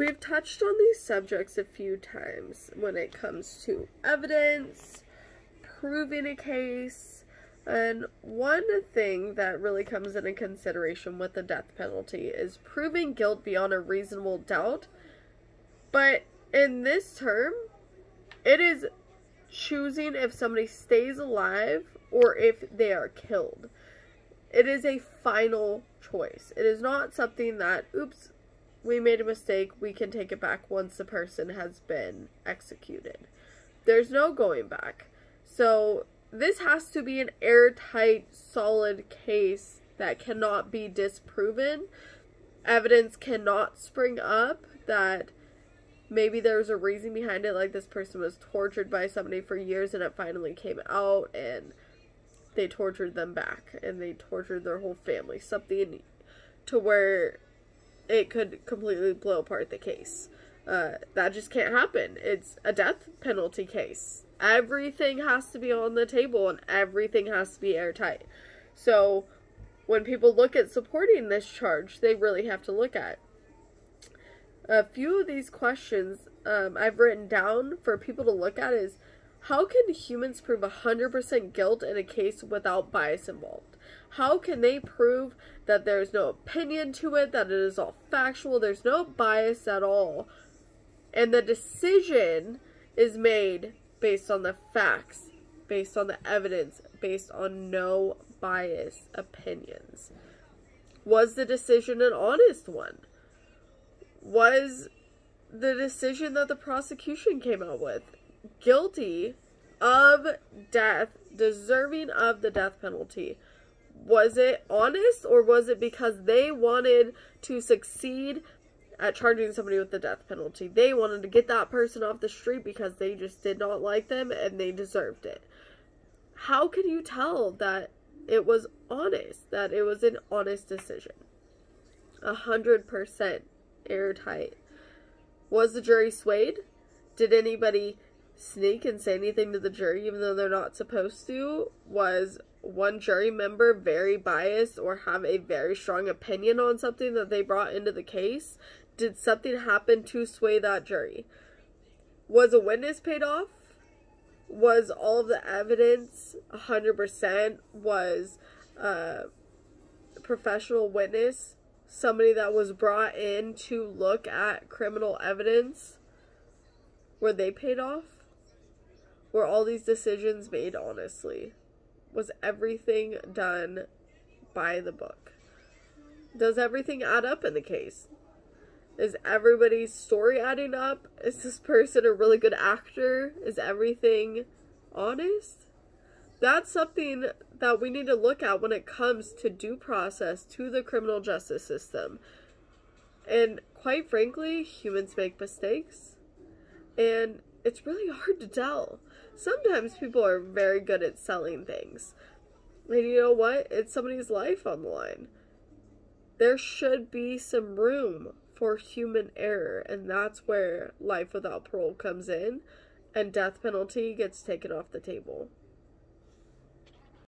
We've touched on these subjects a few times when it comes to evidence, proving a case, and one thing that really comes into consideration with the death penalty is proving guilt beyond a reasonable doubt. But in this term, it is choosing if somebody stays alive or if they are killed. It is a final choice. It is not something that, oops, we made a mistake, we can take it back once the person has been executed. There's no going back. So this has to be an airtight, solid case that cannot be disproven. Evidence cannot spring up that maybe there was a reason behind it, like this person was tortured by somebody for years and it finally came out and they tortured them back and they tortured their whole family. Something to where it could completely blow apart the case. That just can't happen. It's a death penalty case. Everything has to be on the table and everything has to be airtight. So when people look at supporting this charge, they really have to look at a few of these questions I've written down for people to look at is, how can humans prove 100% guilt in a case without bias involved? How can they prove that there's no opinion to it, that it is all factual, there's no bias at all, and the decision is made based on the facts, based on the evidence, based on no bias opinions? Was the decision an honest one? Was the decision that the prosecution came out with guilty of death, deserving of the death penalty? Was it honest, or was it because they wanted to succeed at charging somebody with the death penalty? They wanted to get that person off the street because they just did not like them and they deserved it. How can you tell that it was honest, that it was an honest decision? 100% airtight. Was the jury swayed? Did anybody sneak and say anything to the jury even though they're not supposed to? Was one jury member very biased or have a very strong opinion on something that they brought into the case? Did something happen to sway that jury? Was a witness paid off? Was all of the evidence 100%? Was a professional witness somebody that was brought in to look at criminal evidence? Were they paid off? Were all these decisions made honestly? Was everything done by the book? Does everything add up in the case? Is everybody's story adding up? Is this person a really good actor? Is everything honest? That's something that we need to look at when it comes to due process, to the criminal justice system. And quite frankly, humans make mistakes. And it's really hard to tell. Sometimes people are very good at selling things. And you know what? It's somebody's life on the line. There should be some room for human error, and that's where life without parole comes in, and death penalty gets taken off the table.